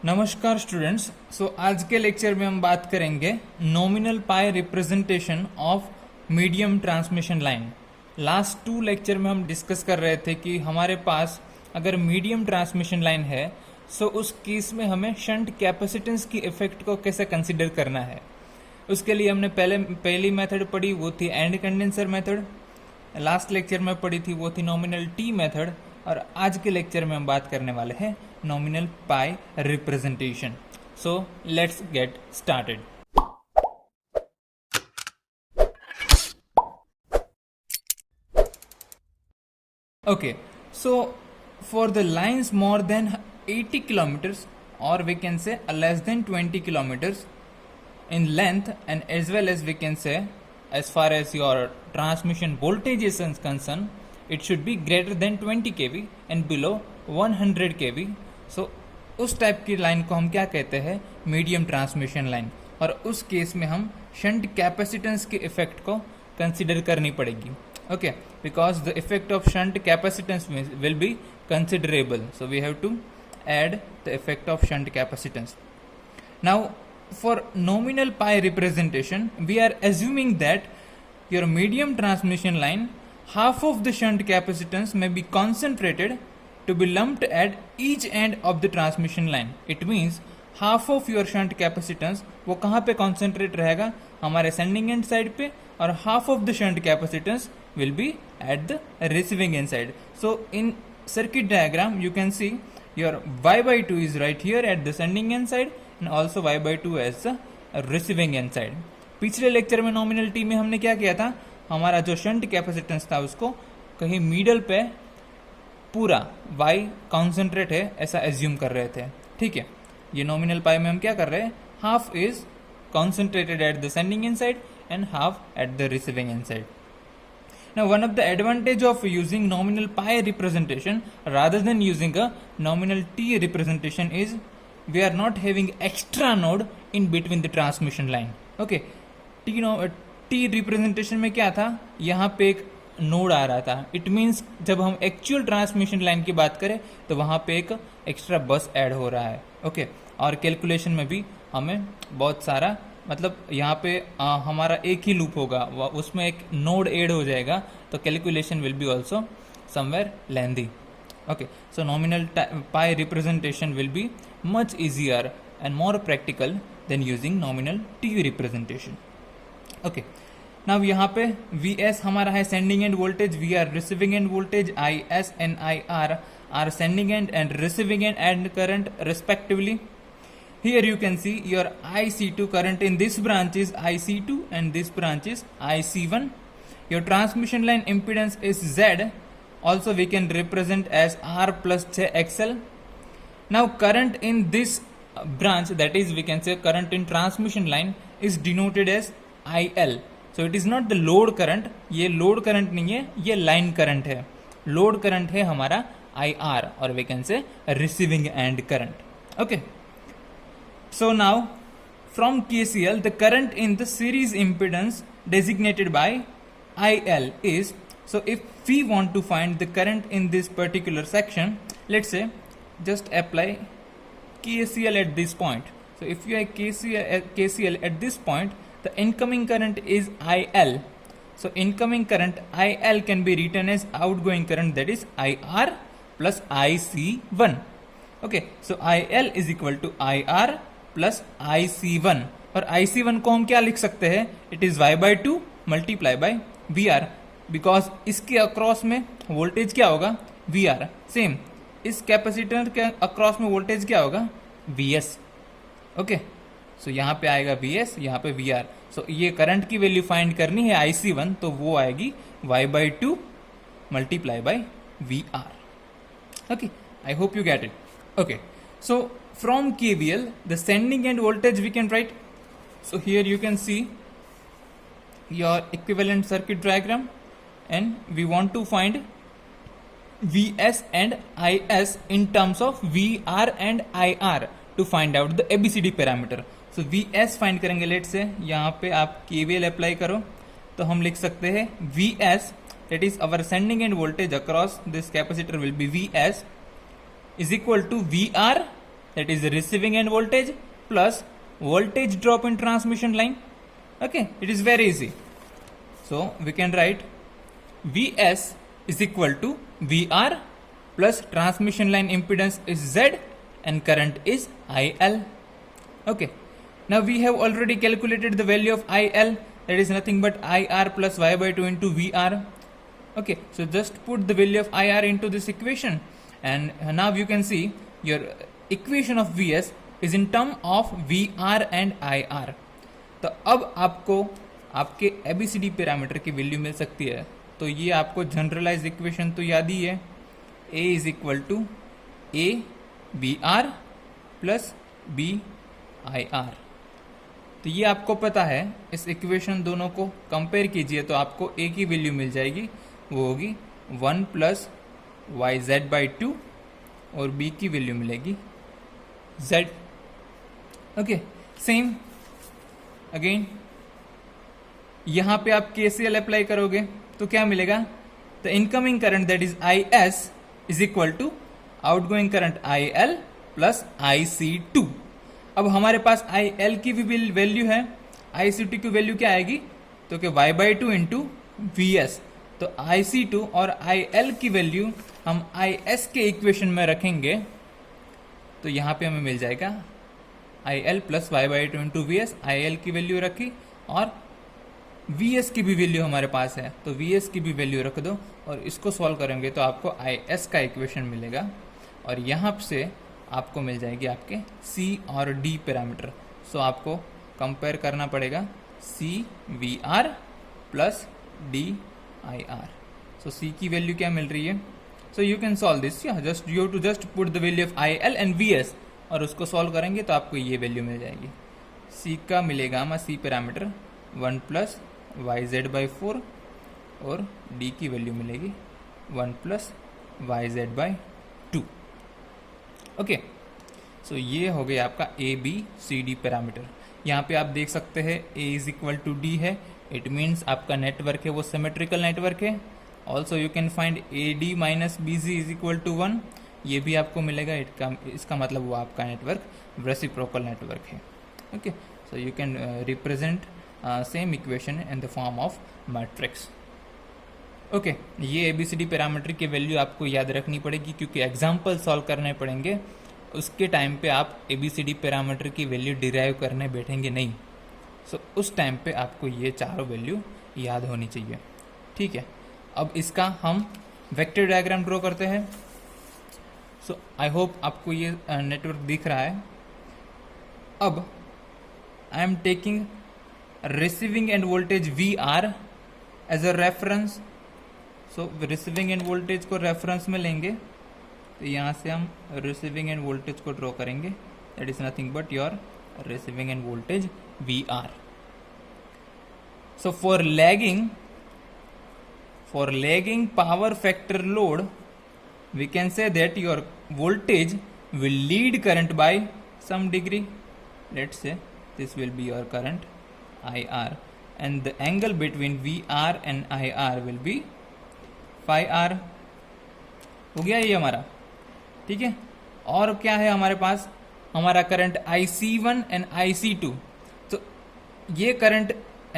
नमस्कार स्टूडेंट्स। आज के लेक्चर में हम बात करेंगे nominal pi representation of medium transmission line. Last 2 lecture में हम डिस्कस कर रहे थे कि हमारे पास अगर मीडियम ट्रांसमिशन लाइन है सो उस केस में हमें शंट कैपेसिटेंस की इफेक्ट को कैसे कंसिडर करना है। उसके लिए हमने पहली मेथड पढ़ी, वो थी and condenser method. Last lecture में पढ़ी थी वो थी नॉमिनल टी मेथड, और आज के लेक्चर में हम बात करने वाले हैं nominal pi representation. So let's get started. Okay, so for the lines more than 80 kilometers, or we can say less than 20 kilometers in length, and as well as we can say as far as your transmission voltage is concerned, it should be greater than 20 kV and below 100 kV. So उस type की line को हम क्या कहते हैं? Medium transmission line. और उस case में हम शंट कैपेसिटेंस के इफेक्ट को कंसिडर करनी पड़ेगी। Okay, because the effect of shunt capacitance will be considerable, so we have to add the effect of shunt capacitance. Now for nominal pi representation, we are assuming that your medium transmission line, half of the shunt capacitance may be concentrated to be lumped at each end of the transmission line. It means half of your shunt capacitance वो कहाँ पे concentrate रहेगा? हमारे sending end side पे, और half of the shunt capacitance will be at the receiving end side. So in circuit diagram you can see your y by 2 is right here at the sending end side and also y by 2 as the receiving end side. पिछले lecture में nominal T में हमने क्या किया था? हमारा जो shunt capacitance था उसको कहीं मिडल पे पूरा y कॉन्सेंट्रेट है ऐसा एज्यूम कर रहे थे। ठीक है, ये नॉमिनल पाई में हम क्या कर रहे हैं? Half is concentrated at the sending end side and half at the receiving end side. Now one of the advantage of using nominal pi representation rather than using a nominal t representation is we are not having extra node in between the transmission line. Okay, t representation में क्या था? यहाँ पे एक node आ रहा था। It means जब हम एक्चुअल ट्रांसमिशन लाइन की बात करें तो वहाँ पे एक एक्स्ट्रा बस ऐड हो रहा है। ओके, और कैलकुलेशन में भी हमें बहुत सारा मतलब यहाँ पे हमारा एक ही लूप होगा, उसमें एक नोड ऐड हो जाएगा, तो calculation will be also somewhat lengthy. Okay, so nominal pi representation will be much easier and more practical than using nominal T representation. Okay, now यहाँ पे Vs हमारा है sending end voltage, we are receiving end voltage, Is and Ir are sending end and receiving end current respectively. Here you can see your IC2 current in this branch is IC2 and this branch is IC1. Your transmission line impedance is Z, also we can represent as R plus JXL. Now current in this branch, that is we can say current in transmission line is denoted as IL. So it is not the load current, ये load current नहीं है, ये line current है। load current है हमारा IR, और we can say receiving end current. Okay. So now from KCL, the current in the series impedance designated by IL is, so if we want to find the current in this particular section, let's say just apply KCL at this point. So if you have KCL at this point, the incoming current is IL. So incoming current IL can be written as outgoing current, that is IR plus IC1. Okay, so IL is equal to IR plus IC1, और IC1 को हम क्या लिख सकते हैं? It is y by 2 multiply by VR, because इसके across में voltage क्या होगा? VR। सेम इस कैपेसिटर के अक्रॉस में वोल्टेज क्या होगा? VS। ओके, सो यहाँ पे आएगा VS, यहाँ पे VR। सो ये करंट की वैल्यू फाइंड करनी है IC1, तो वो आएगी y by 2 multiply by VR। Okay, I hope you get it. Okay, so from KVL, the sending end voltage we can write. So here you can see your equivalent circuit diagram, and we want to find Vs and Is in terms of VR and IR to find out the ABCD parameter. So Vs find करेंगे, let's say यहाँ पे आप KVL apply करो तो हम लिख सकते हैं Vs, that is our sending end voltage across this capacitor will be Vs is equal to VR that is the receiving end voltage plus voltage drop in transmission line. Okay, it is very easy. So we can write Vs is equal to Vr plus transmission line impedance is Z and current is IL. Okay, now we have already calculated the value of IL, that is nothing but IR plus Y by 2 into VR. Okay, so just put the value of IR into this equation and now you can see your equation of Vs is in term of VR and IR. तो अब आपको आपके ABCD parameter की value मिल सकती है. तो ये आपको जनरलाइज इक्वेशन तो याद ही है, A is equal to A BR plus B IR. तो ये आपको पता है. इस इक्वेशन दोनों को कंपेयर कीजिए तो आपको A की वैल्यू मिल जाएगी, वो होगी 1 प्लस वाई जेड बाई 2 और B की वैल्यू मिलेगी Z. ओके, सेम अगेन यहाँ पे आप KCL अप्लाई करोगे तो क्या मिलेगा? The incoming current that is IS is equal to outgoing current IL plus IC2. अब हमारे पास IL की भी वैल्यू है, IC2 की वैल्यू क्या आएगी? तो कि y बाई 2 इंटू VS. तो IC2 और IL की वैल्यू हम IS के इक्वेशन में रखेंगे तो यहाँ पे हमें मिल जाएगा IL plus y by 2 into VS. IL की वैल्यू रखी और VS की भी वैल्यू हमारे पास है तो VS की भी वैल्यू रख दो और इसको सॉल्व करेंगे तो आपको IS का इक्वेशन मिलेगा और यहाँ से आपको मिल जाएगी आपके C और D पैरामीटर. सो आपको कंपेयर करना पड़ेगा CVR प्लस DIR. सो C की वैल्यू क्या मिल रही है? So you can solve this, just you to just put the value of IL and VS और उसको सॉल्व करेंगे तो आपको ये वैल्यू मिल जाएगी. C का मिलेगा हमारा C parameter 1 plus y z by 4 और D की वैल्यू मिलेगी 1 plus y z by 2. Okay, so ये हो गया आपका ABCD पैरामीटर. यहाँ पे आप देख सकते हैं A is equal to D है, इट मीन्स आपका नेटवर्क है वो सिमेट्रिकल नेटवर्क है. Also you can find AD minus BC is equal to 1, ये भी आपको मिलेगा. इसका मतलब वो आपका नेटवर्क रेसिप्रोकल नेटवर्क है. Okay, so you can represent same equation in the form of matrix. Okay, ये ABCD पैरामीटर की वैल्यू आपको याद रखनी पड़ेगी क्योंकि एग्जाम्पल सॉल्व करने पड़ेंगे. उसके टाइम पे आप ABCD पैरामीटर की वैल्यू डिराइव करने बैठेंगे नहीं. सो उस टाइम पे आपको ये चारों वैल्यू याद होनी चाहिए. ठीक है, अब इसका हम वेक्टर डायग्राम ड्रॉ करते हैं. सो आई होप आपको ये नेटवर्क दिख रहा है. अब I am taking receiving end voltage VR as a reference. So receiving end voltage को रेफरेंस में लेंगे तो यहाँ से हम रिसीविंग एंड वोल्टेज को ड्रॉ करेंगे. That is nothing but your receiving end voltage VR. So for lagging power factor load we can say that your voltage will lead current by some degree. Let's say this will be your current IR and the angle between VR and IR will be phi R. हो गया ये हमारा. ठीक है, और क्या है हमारे पास? हमारा करंट IC1 एंड IC2. तो ये करंट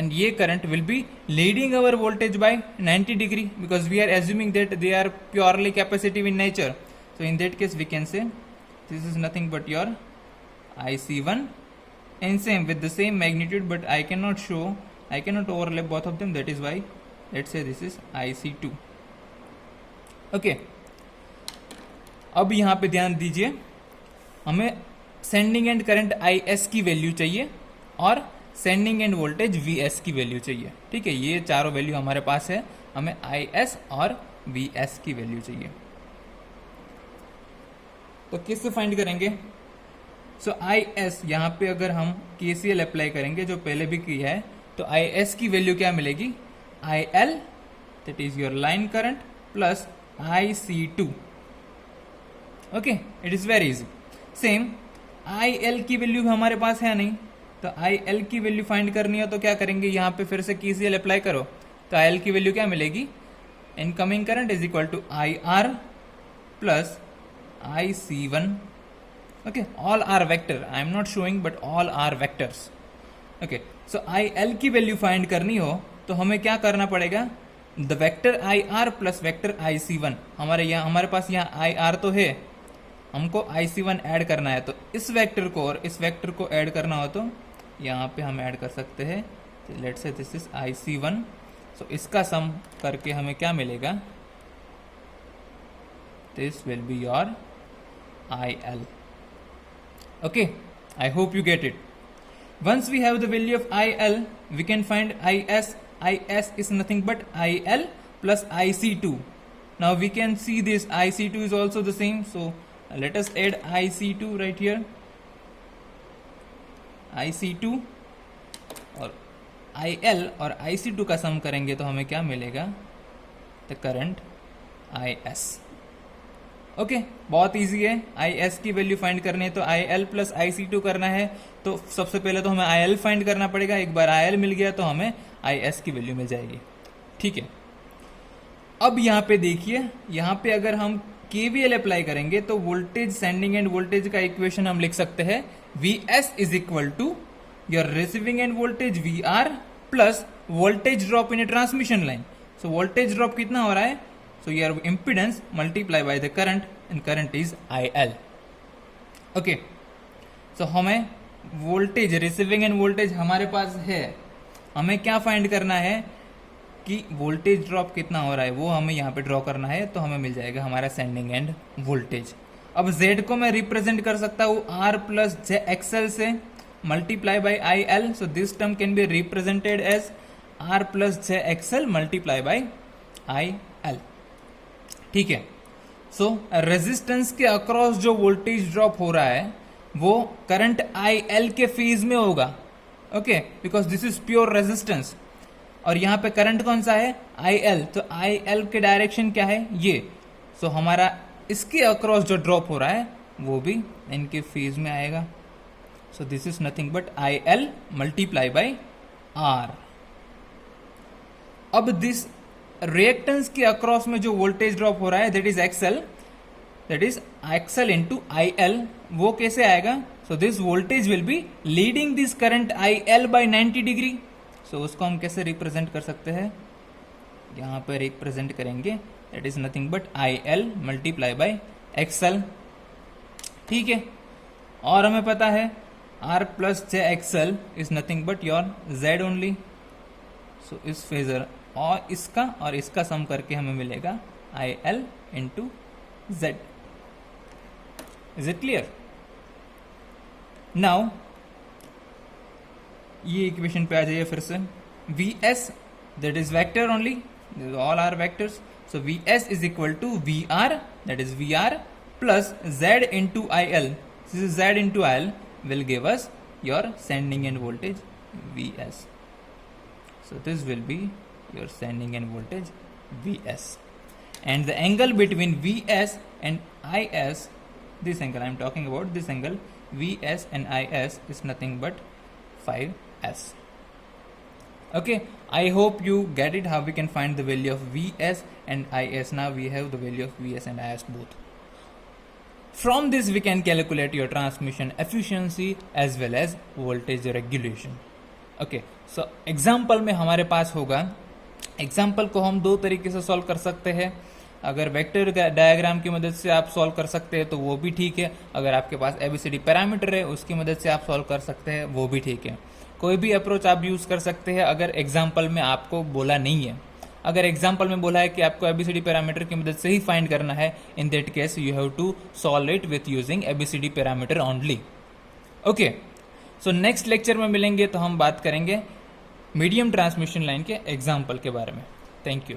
and ये current will be leading our voltage by 90 degree because we are assuming that they are purely capacitive in nature. So in that case we can say this is nothing but your IC1 and same with the same magnitude but I cannot overlap both of them, that is why let's say this is IC2. Okay, अब यहाँ पे ध्यान दीजिए, हमें sending end current IS की value चाहिए और sending end voltage VS की वैल्यू चाहिए. ठीक है, ये चारों वैल्यू हमारे पास है. हमें IS और VS की वैल्यू चाहिए. तो किससे फाइंड करेंगे? सो IS यहाँ पे अगर हम KCL अप्लाई करेंगे जो पहले भी किया है तो IS की वैल्यू क्या मिलेगी? IL that is your line current plus IC2. Okay, it is very easy. Same IL की वैल्यू हमारे पास है नहीं तो IL की वैल्यू फाइंड करनी हो तो क्या करेंगे? यहाँ पे फिर से KCL अप्लाई करो तो IL की वैल्यू क्या मिलेगी? Incoming current is equal to IR plus IC1 Okay, all are vector. I am not showing, but all are vectors. Okay, so IL की वैल्यू फाइंड करनी हो तो हमें क्या करना पड़ेगा? The vector IR plus vector IC1, हमारे पास यहाँ IR तो है, हमको IC1 ऐड करना है, तो इस वेक्टर को और इस वेक्टर को ऐड करना हो तो यहाँ पे हम ऐड कर सकते हैं. Let's say this is IC1. सो इसका सम करके हमें क्या मिलेगा? This will be your IL. Okay, I hope you get it. Once we have the value of IL, we can find IS. IS is nothing but IL plus IC2. Now we can see this IC2 is also the same. So let us add IC2 right here. IC2 और IL और IC2 का सम करेंगे तो हमें क्या मिलेगा? The current IS. Okay, बहुत easy है. IS की वैल्यू फाइंड करनी है तो IL प्लस IC2 करना है. तो सबसे पहले तो हमें IL फाइंड करना पड़ेगा. एक बार IL मिल गया तो हमें IS की वैल्यू मिल जाएगी. ठीक है, अब यहाँ पे देखिए, यहाँ पे अगर हम KVL अप्लाई करेंगे तो वोल्टेज, सेंडिंग एंड वोल्टेज का इक्वेशन हम लिख सकते हैं. VS is equal to your receiving end voltage VR plus voltage drop in a transmission line. So voltage drop कितना हो रहा है? So your impedance multiply by the current and current is IL. Okay. So हमें voltage, receiving end voltage हमारे पास है, हमें क्या find करना है कि वोल्टेज ड्रॉप कितना हो रहा है वो हमें यहाँ पे ड्रॉ करना है. तो हमें मिल जाएगा हमारा सेंडिंग एंड वोल्टेज. अब Z को मैं रिप्रेजेंट कर सकता हूँ R प्लस JXL से multiply by IL. So this term can be represented as R plus JXL multiply by IL. ठीक है. सो रेजिस्टेंस के अक्रॉस जो वोल्टेज ड्रॉप हो रहा है वो करंट IL के फेज में होगा. Okay, because this is pure resistance. और यहाँ पे करंट कौन सा है? IL. तो IL के डायरेक्शन क्या है? ये. सो हमारा इसके अक्रॉस जो ड्रॉप हो रहा है वो भी इनके फेज में आएगा. So this is nothing but IL multiply by R. अब दिस रिएक्टेंस के अक्रॉस में जो वोल्टेज ड्रॉप हो रहा है that is XL into IL. वो कैसे आएगा? So this voltage will be leading this current IL by 90 degree. सो उसको हम कैसे रिप्रेजेंट कर सकते हैं? यहाँ पर रिप्रेजेंट करेंगे that is nothing but IL multiply by XL. ठीक है, और हमें पता है R plus JXL is nothing but your Z only. So इस फेजर और इसका सम करके हमें मिलेगा IL into Z. Is it clear? Now ये इक्वेशन पे आ जाइए फिर से. VS that is vector only, all are vectors. So VS is equal to VR that is VR plus Z into IL. This is Z into IL will give us your sending end voltage VS. So this will be your sending end voltage VS, and the angle between VS and IS, this angle I am talking about, this angle VS and IS is nothing but 5S. Okay, I hope you get it how we can find the value of VS and IS. Now we have the value of VS and IS both. From this we can calculate your transmission efficiency as well as voltage regulation. Okay, so example में हमारे पास होगा, example को हम दो तरीके से solve कर सकते हैं. अगर वेक्टर डायग्राम की मदद से आप सॉल्व कर सकते हैं तो वो भी ठीक है. अगर आपके पास ABCD पैरामीटर है उसकी मदद से आप सॉल्व कर सकते हैं, वो भी ठीक है. कोई भी अप्रोच आप यूज कर सकते हैं अगर एग्जाम्पल में आपको बोला नहीं है. अगर एग्जाम्पल में बोला है कि आपको ABCD पैरामीटर की मदद से ही फाइंड करना है, in that case you have to solve it with using ABCD parameter only. Okay, so next lecture में मिलेंगे तो हम बात करेंगे मीडियम ट्रांसमिशन लाइन के एग्जाम्पल के बारे में. Thank you.